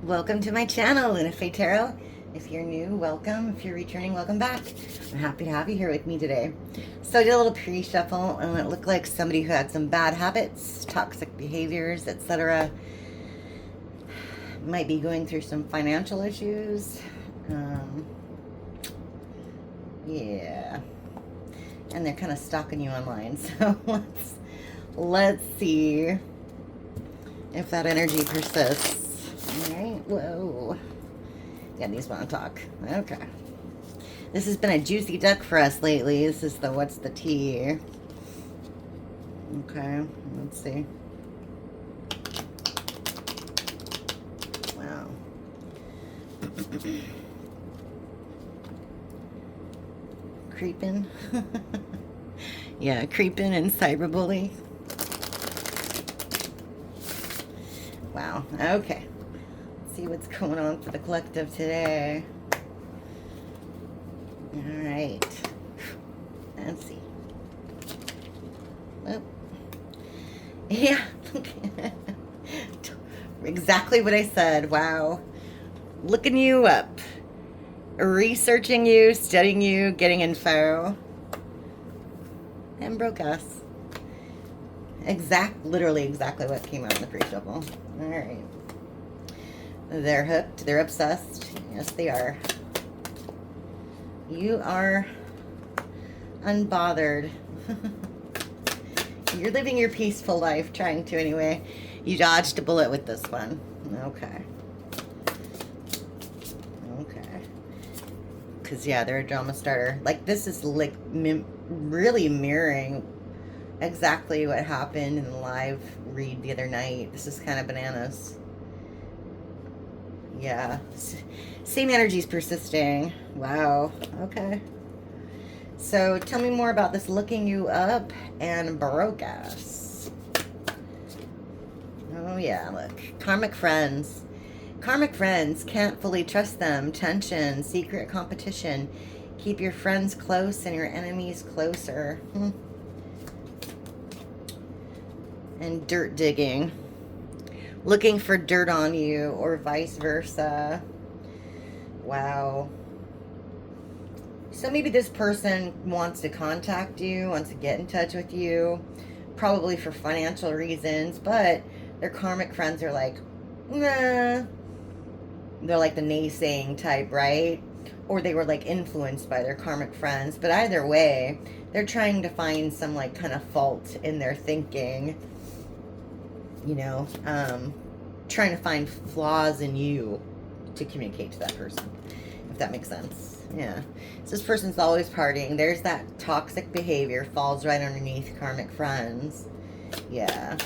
Welcome to my channel, LunaFae Tarot. If you're new, welcome. If you're returning, welcome back. I'm happy to have you here with me today. So I did a little pre-shuffle, and it looked like somebody who had some bad habits, toxic behaviors, etc. might be going through some financial issues. Yeah. And they're kind of stalking you online. So let's see if that energy persists. All right. Whoa. Yeah, these want to talk. Okay. This has been a juicy duck for us lately. This is the what's the tea. Okay. Let's see. Wow. Creeping. Yeah, creeping and cyberbully. Wow. Okay. Let's see what's going on for the collective today. All right. Let's see. Oh. Yeah. Exactly what I said. Wow. Looking you up. Researching you, studying you, getting info. And broke us. Literally exactly what came out in the pre-shuffle. Alright. They're hooked. They're obsessed. Yes, they are. You are unbothered. You're living your peaceful life, trying to anyway. You dodged a bullet with this one. Okay. Okay. Because, yeah, they're a drama starter. Like, this is, like, really mirroring exactly what happened in the live read the other night. This is kind of bananas. Yeah. Same energy's persisting. Wow. Okay. So, tell me more about this looking you up and broke us. Oh, yeah, look. Karmic friends. Karmic friends, can't fully trust them. Tension, secret competition. Keep your friends close and your enemies closer. And dirt digging. Looking for dirt on you or vice versa. Wow. So maybe this person wants to contact you, wants to get in touch with you, probably for financial reasons, but their karmic friends are like, nah. They're like the naysaying type, right? Or they were like influenced by their karmic friends. But either way, they're trying to find some like kind of fault in their thinking. You know, trying to find flaws in you to communicate to that person, if that makes sense. Yeah. So this person's always partying. There's that toxic behavior, falls right underneath karmic friends. Yeah.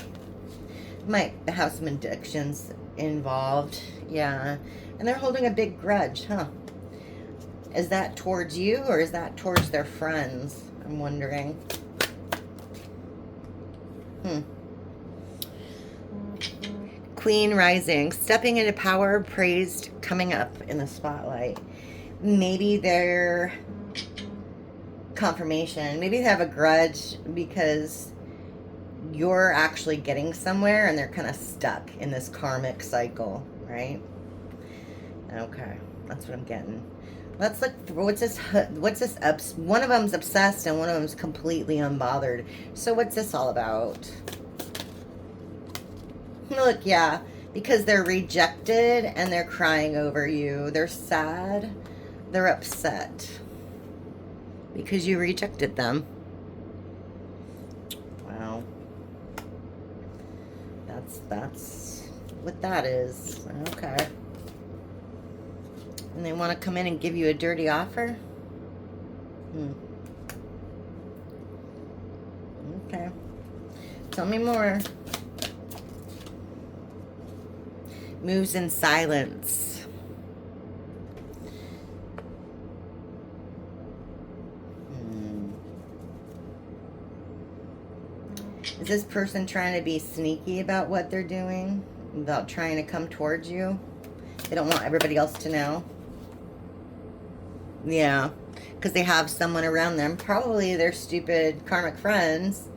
Might have some addictions involved. Yeah. And they're holding a big grudge, huh? Is that towards you or is that towards their friends? I'm wondering. Queen rising, stepping into power, praised, coming up in the spotlight. Maybe they're confirmation. Maybe they have a grudge because you're actually getting somewhere and they're kind of stuck in this karmic cycle, right? Okay, that's what I'm getting. Let's look for what's this one of them's obsessed and one of them's completely unbothered. So what's this all about? Look, yeah, because they're rejected and they're crying over you. They're sad. They're upset because you rejected them. Wow. That's what that is. Okay. And they want to come in and give you a dirty offer? Okay. Tell me more. Moves in silence. Is this person trying to be sneaky about what they're doing? About trying to come towards you? They don't want everybody else to know? Yeah, because they have someone around them, probably their stupid karmic friends,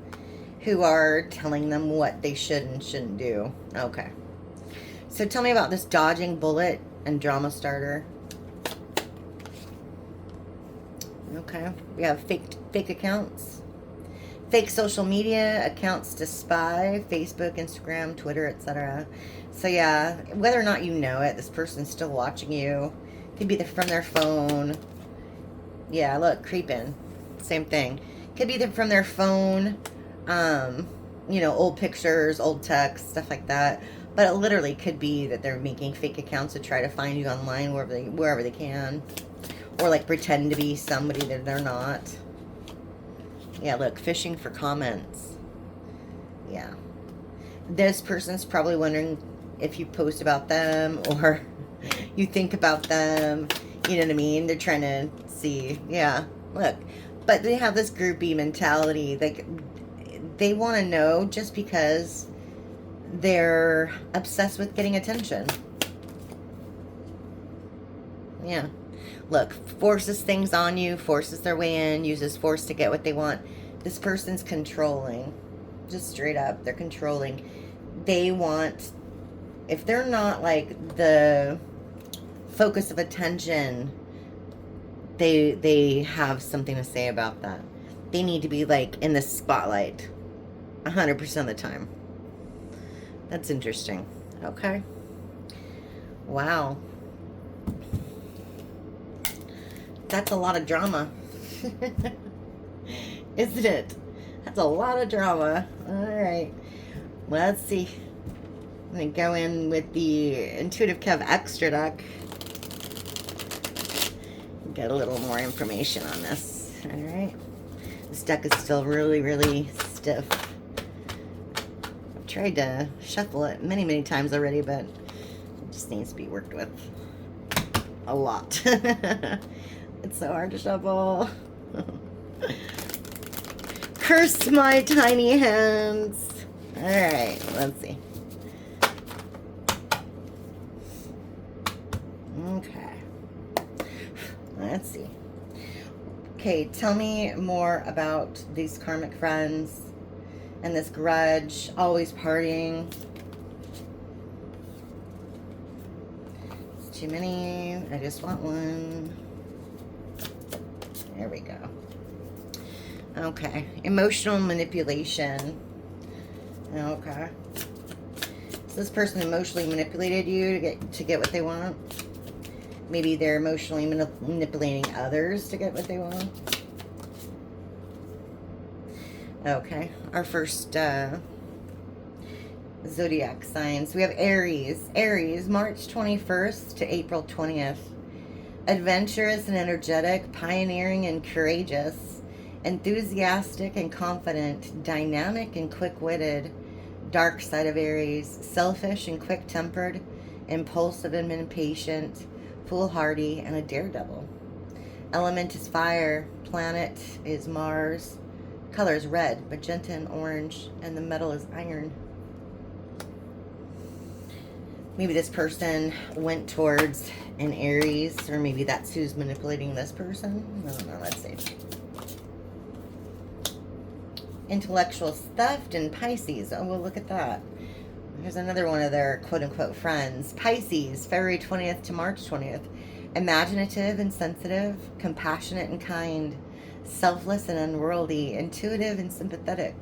who are telling them what they should and shouldn't do. Okay. So tell me about this dodging bullet and drama starter. Okay. We have fake accounts. Fake social media accounts to spy, Facebook, Instagram, Twitter, etc. So yeah, whether or not you know it, this person's still watching you. Could be from their phone. Yeah, look, creeping. Same thing. Could be from their phone. You know, old pictures, old text, stuff like that. But it literally could be that they're making fake accounts to try to find you online wherever they can. Or like pretend to be somebody that they're not. Yeah, look, fishing for comments. Yeah. This person's probably wondering if you post about them or you think about them. You know what I mean? They're trying to see. Yeah, look. But they have this groupie mentality. Like, they want to know just because they're obsessed with getting attention. Yeah. Look, forces things on you, forces their way in, uses force to get what they want. This person's controlling. Just straight up, they're controlling. They want, if they're not like the focus of attention, they have something to say about that. They need to be like in the spotlight 100% of the time. That's interesting. Okay. Wow. That's a lot of drama. Isn't it? That's a lot of drama. Alright. Let's see. I'm going to go in with the Intuitive Kev Extra deck. Get a little more information on this. Alright. This deck is still really, really stiff. I've tried to shuffle it many, many times already, but it just needs to be worked with a lot. It's so hard to shuffle. Curse my tiny hands. Alright, let's see. Okay. Let's see. Okay, tell me more about these karmic friends and this grudge, always partying. It's too many. I just want one. There we go. Okay. Emotional manipulation. Okay. So this person emotionally manipulated you to get what they want. Maybe they're emotionally manipulating others to get what they want. Okay. Our first zodiac signs. We have Aries. Aries, March 21st to April 20th. Adventurous and energetic, pioneering and courageous, enthusiastic and confident, dynamic and quick-witted, dark side of Aries, selfish and quick-tempered, impulsive and impatient, foolhardy, and a daredevil. Element is fire, planet is Mars, color is red, magenta, and orange, and the metal is iron. Maybe this person went towards an Aries, or maybe that's who's manipulating this person. I don't know, let's see. Intellectual theft and Pisces. Oh, well, look at that. Here's another one of their quote-unquote friends. Pisces, February 20th to March 20th. Imaginative and sensitive, compassionate and kind, selfless and unworldly, intuitive and sympathetic.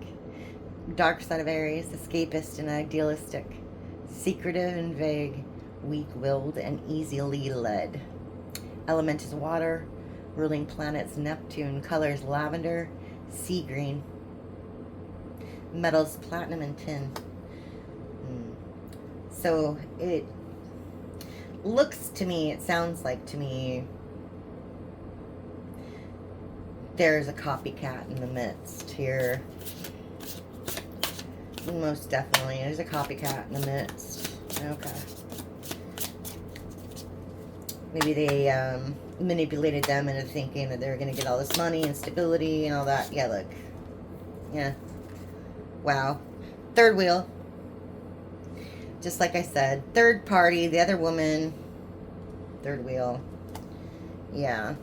Dark side of Aries, escapist and idealistic, secretive and vague, weak-willed and easily led. Element is water, ruling planets Neptune, colors lavender, sea green. Metals platinum and tin. So it looks to me, it sounds like to me, there's a copycat in the midst here. Most definitely. There's a copycat in the midst. Okay. Maybe they manipulated them into thinking that they were going to get all this money and stability and all that. Yeah, look. Yeah. Wow. Third wheel. Just like I said. Third party. The other woman. Third wheel. Yeah.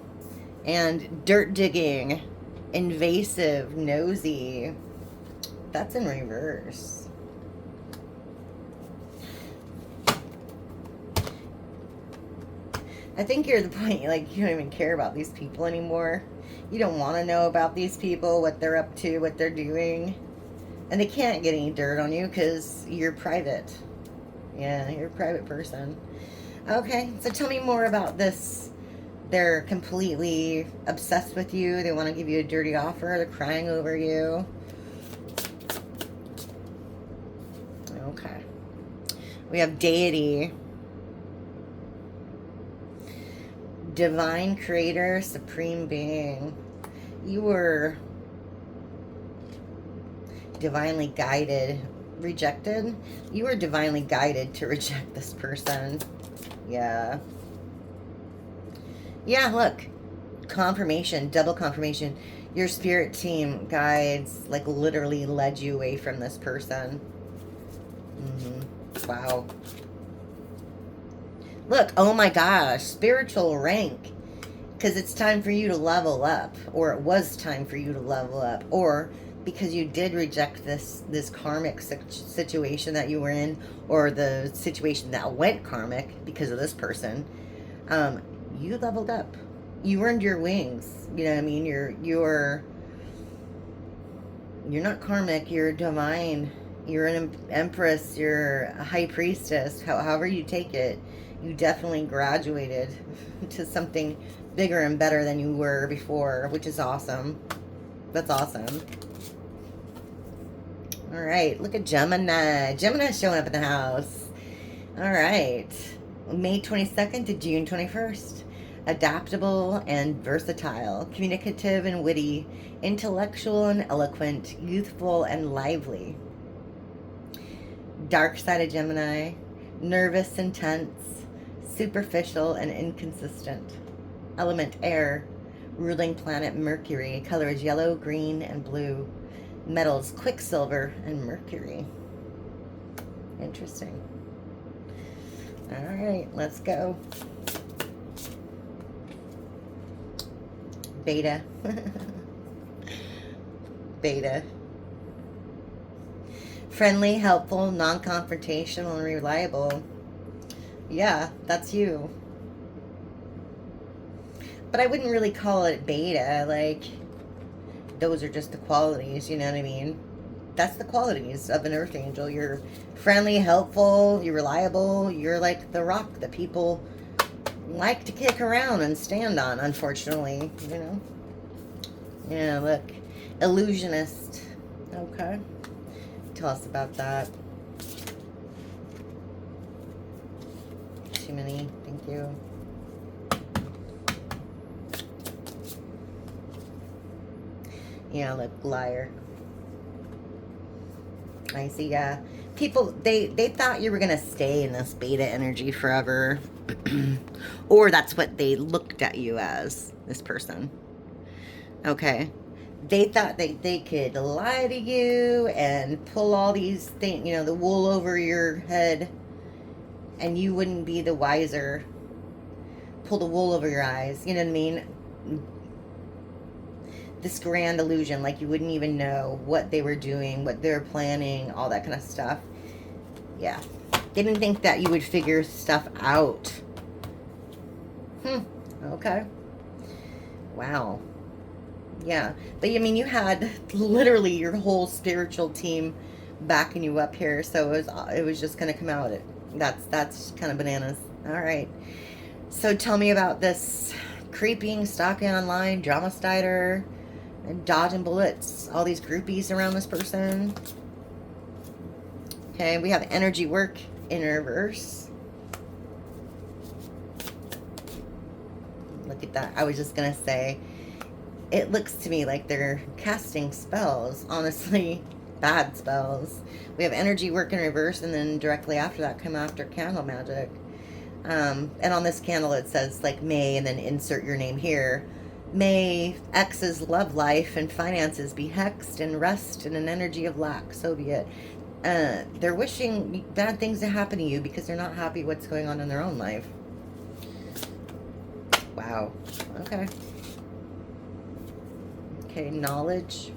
And dirt digging. Invasive. Nosy. That's in reverse. I think you're at the point, like, you don't even care about these people anymore. You don't want to know about these people, what they're up to, what they're doing. And they can't get any dirt on you because you're private. Yeah, you're a private person. Okay, so tell me more about this. They're completely obsessed with you. They want to give you a dirty offer. They're crying over you. Okay. We have deity. Divine creator, supreme being. You were divinely guided. Rejected? You were divinely guided to reject this person. Yeah. Yeah, look. Confirmation, double confirmation. Your spirit team guides, like, literally led you away from this person. Wow. Look, oh my gosh, spiritual rank. Because it's time for you to level up. Or it was time for you to level up. Or because you did reject this karmic situation that you were in. Or the situation that went karmic because of this person. You leveled up. You earned your wings. You know what I mean? You're not karmic. You're divine. You're an empress. You're a high priestess. However you take it, you definitely graduated to something bigger and better than you were before, which is awesome. That's awesome. All right, look at Gemini. Gemini's showing up in the house. All right, May 22nd to June 21st. Adaptable and versatile, communicative and witty, intellectual and eloquent, youthful and lively. Dark side of Gemini, nervous and tense, superficial and inconsistent. Element air, ruling planet Mercury, colors yellow, green, and blue. Metals quicksilver and mercury. Interesting. All right, let's go. Beta. Beta. Friendly, helpful, non-confrontational, and reliable. Yeah, that's you. But I wouldn't really call it beta. Like, those are just the qualities, you know what I mean? That's the qualities of an earth angel. You're friendly, helpful, you're reliable, you're like the rock that people like to kick around and stand on, unfortunately, you know? Yeah, look. Illusionist. Okay. Tell us about that. Too many. Thank you. Yeah, look, liar. I see, yeah. People, they thought you were going to stay in this beta energy forever. Or that's what they looked at you as, this person. Okay. They thought they could lie to you and pull all these things, you know, the wool over your head, and you wouldn't be the wiser. Pull the wool over your eyes, you know what I mean? This grand illusion, like you wouldn't even know what they were doing, what they were planning, all that kind of stuff. Yeah. They didn't think that you would figure stuff out. Okay. Wow. Yeah. But, I mean, you had literally your whole spiritual team backing you up here, so it was just going to come out. That's kind of bananas. All right. So tell me about this creeping, stalking online, drama starter, and dodging bullets. All these groupies around this person. Okay, we have energy work in reverse. Look at that. I was just going to say, it looks to me like they're casting spells. Honestly, bad spells. We have energy work in reverse, and then directly after that come after candle magic. And on this candle it says, like, May, and then insert your name here. May X's love life and finances be hexed and rest in an energy of lack. So be it. They're wishing bad things to happen to you because they're not happy what's going on in their own life. Wow. Okay. Okay, knowledge.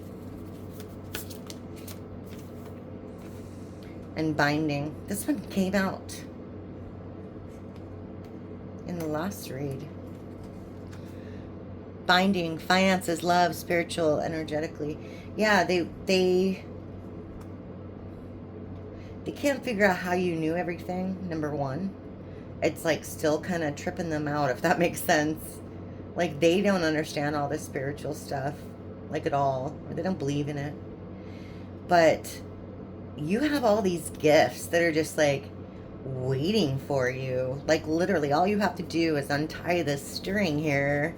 And binding. This one came out. in the last read. Binding, finances, love, spiritual, energetically. Yeah, they can't figure out how you knew everything, number one. It's like still kind of tripping them out, if that makes sense. Like they don't understand all this spiritual stuff, like at all, or they don't believe in it. But you have all these gifts that are just like waiting for you. Like literally all you have to do is untie this string here,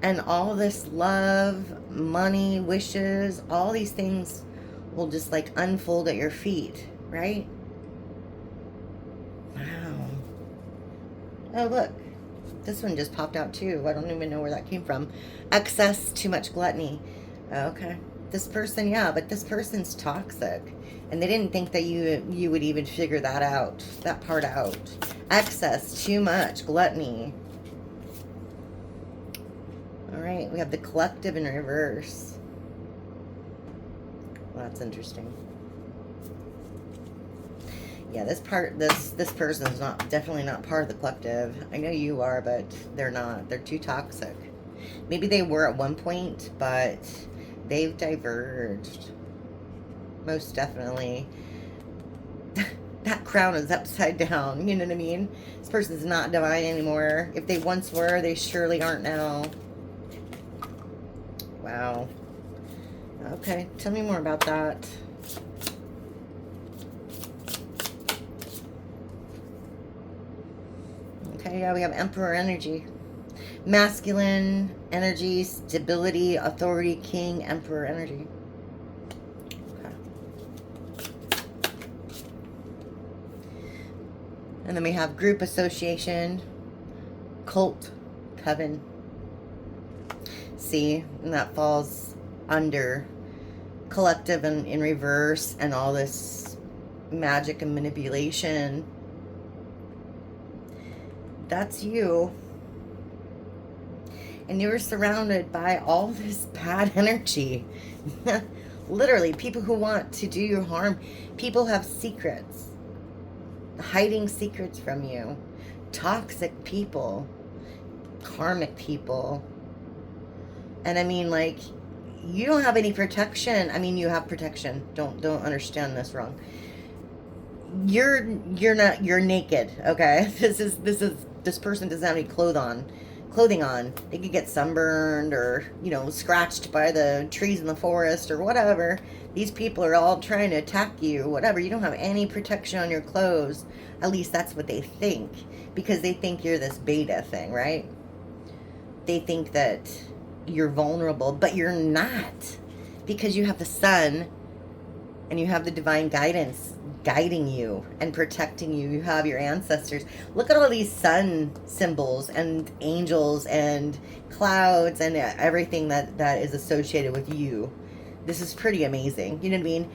and all this love, money, wishes, all these things will just like unfold at your feet, right? Wow. Oh, look. This one just popped out too. I don't even know where that came from. Excess, too much gluttony. Okay. This person, yeah, but this person's toxic. And they didn't think that you would even figure that out. That part out. Excess, too much gluttony. All right, we have the collective in reverse. Well, that's interesting. Yeah, this person is definitely not part of the collective. I know you are, but they're not. They're too toxic. Maybe they were at one point, but they've diverged. Most definitely. That crown is upside down. You know what I mean? This person's not divine anymore. If they once were, they surely aren't now. Wow. Okay, tell me more about that. Okay, yeah, we have Emperor energy. Masculine energy, stability, authority, king, Emperor energy. Okay. And then we have group association, cult, coven. See, and that falls under collective and in reverse and all this magic and manipulation. That's you. And you're surrounded by all this bad energy. Literally, people who want to do you harm. People have secrets. Hiding secrets from you. Toxic people. Karmic people. And I mean, like, you don't have any protection. I mean, you have protection. Don't understand this wrong. You're naked, okay? This person doesn't have any clothing on. They could get sunburned or, you know, scratched by the trees in the forest or whatever. These people are all trying to attack you, whatever. You don't have any protection on your clothes. At least that's what they think, because they think you're this beta thing, right? They think that you're vulnerable, but you're not, because you have the sun and you have the divine guidance guiding you and protecting you. You have your ancestors. Look at all these sun symbols and angels and clouds and everything that is associated with you. This is pretty amazing. You know what I mean?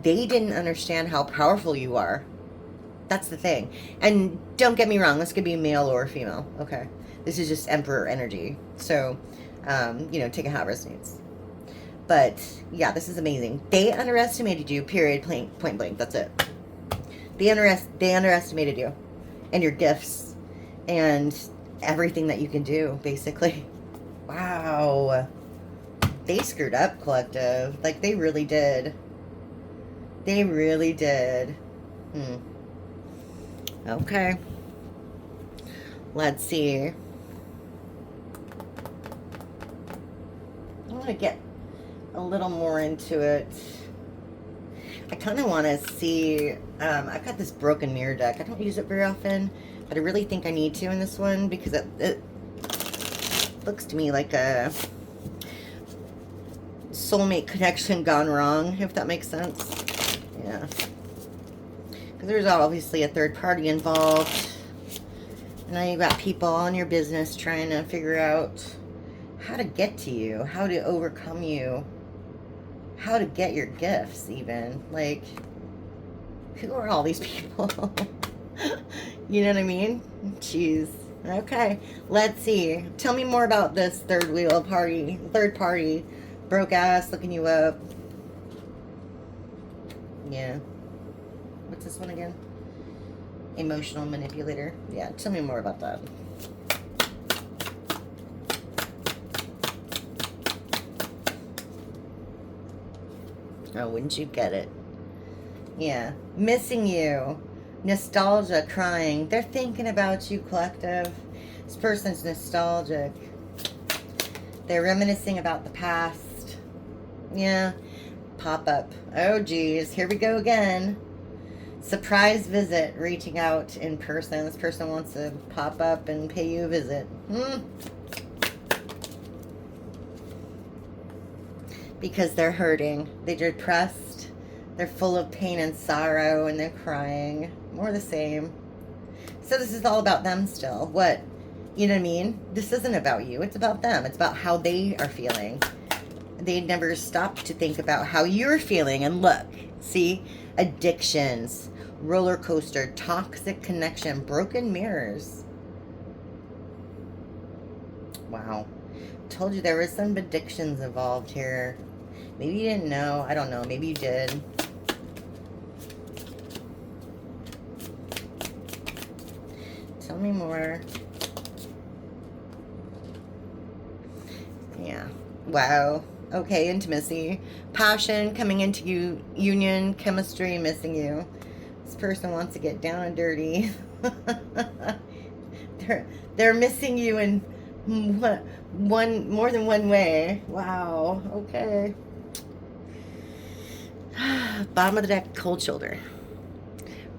They didn't understand how powerful you are. That's the thing. And don't get me wrong, this could be male or female, okay? This is just Emperor energy. So, you know, take it how it resonates. But, yeah, this is amazing. They underestimated you, period, point blank. That's it. They underestimated you and your gifts and everything that you can do, basically. Wow. They screwed up, collective. Like, they really did. They really did. Okay. Let's see. I want to get a little more into it. I kind of want to see, I've got this broken mirror deck. I don't use it very often, but I really think I need to in this one, because it looks to me like a soulmate connection gone wrong, if that makes sense. Yeah. Because there's obviously a third party involved. And now you've got people in your business trying to figure out how to get to you, how to overcome you, how to get your gifts even. Like, who are all these people? You know what I mean? Jeez. Okay, let's see. Tell me more about this third party, broke ass looking you up. Yeah. What's this one again? Emotional manipulator. Yeah, tell me more about that. Oh, wouldn't you get it? Yeah. Missing you. Nostalgia, crying. They're thinking about you, collective. This person's nostalgic. They're reminiscing about the past. Yeah. Pop up. Oh, geez. Here we go again. Surprise visit. Reaching out in person. This person wants to pop up and pay you a visit. Because they're hurting. They're depressed. They're full of pain and sorrow, and they're crying. More the same. So this is all about them still. What? You know what I mean? This isn't about you. It's about them. It's about how they are feeling. They never stop to think about how you're feeling. And look, see? Addictions, roller coaster, toxic connection, broken mirrors. Wow. Told you there was some addictions involved here. Maybe you didn't know. I don't know. Maybe you did. Tell me more. Yeah. Wow. Okay, intimacy. Passion coming into you. Union, chemistry, missing you. This person wants to get down and dirty. They're missing you in more than one way. Wow. Okay. Bottom of the deck, cold shoulder.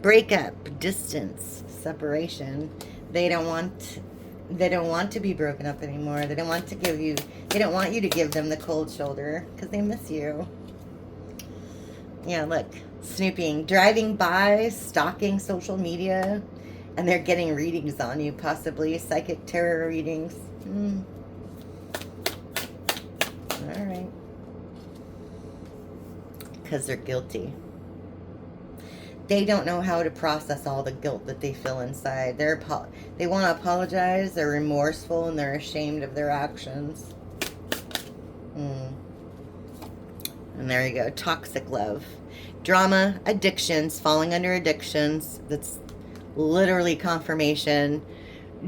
Breakup, distance, separation. They don't want to be broken up anymore. They don't want you to give them the cold shoulder because they miss you. Yeah, look, snooping, driving by, stalking social media, and they're getting readings on you, possibly psychic tarot readings. All right. Because they're guilty. They don't know how to process all the guilt that they feel inside. They want to apologize. They're remorseful and they're ashamed of their actions. And there you go. Toxic love. Drama, addictions, falling under addictions. That's literally confirmation.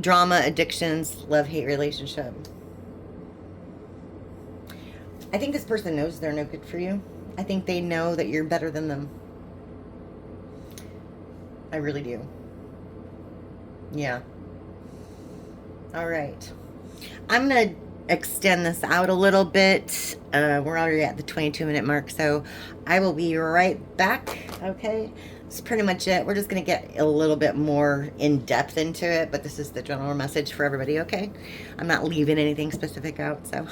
Drama, addictions, love-hate relationship. I think this person knows they're no good for you. I think they know that you're better than them. I really do. Yeah. All right. I'm going to extend this out a little bit. We're already at the 22-minute mark, so I will be right back. Okay. That's pretty much it. We're just going to get a little bit more in depth into it, but this is the general message for everybody. Okay. I'm not leaving anything specific out, so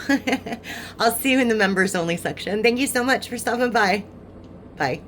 I'll see you in the members only section. Thank you so much for stopping by. Bye.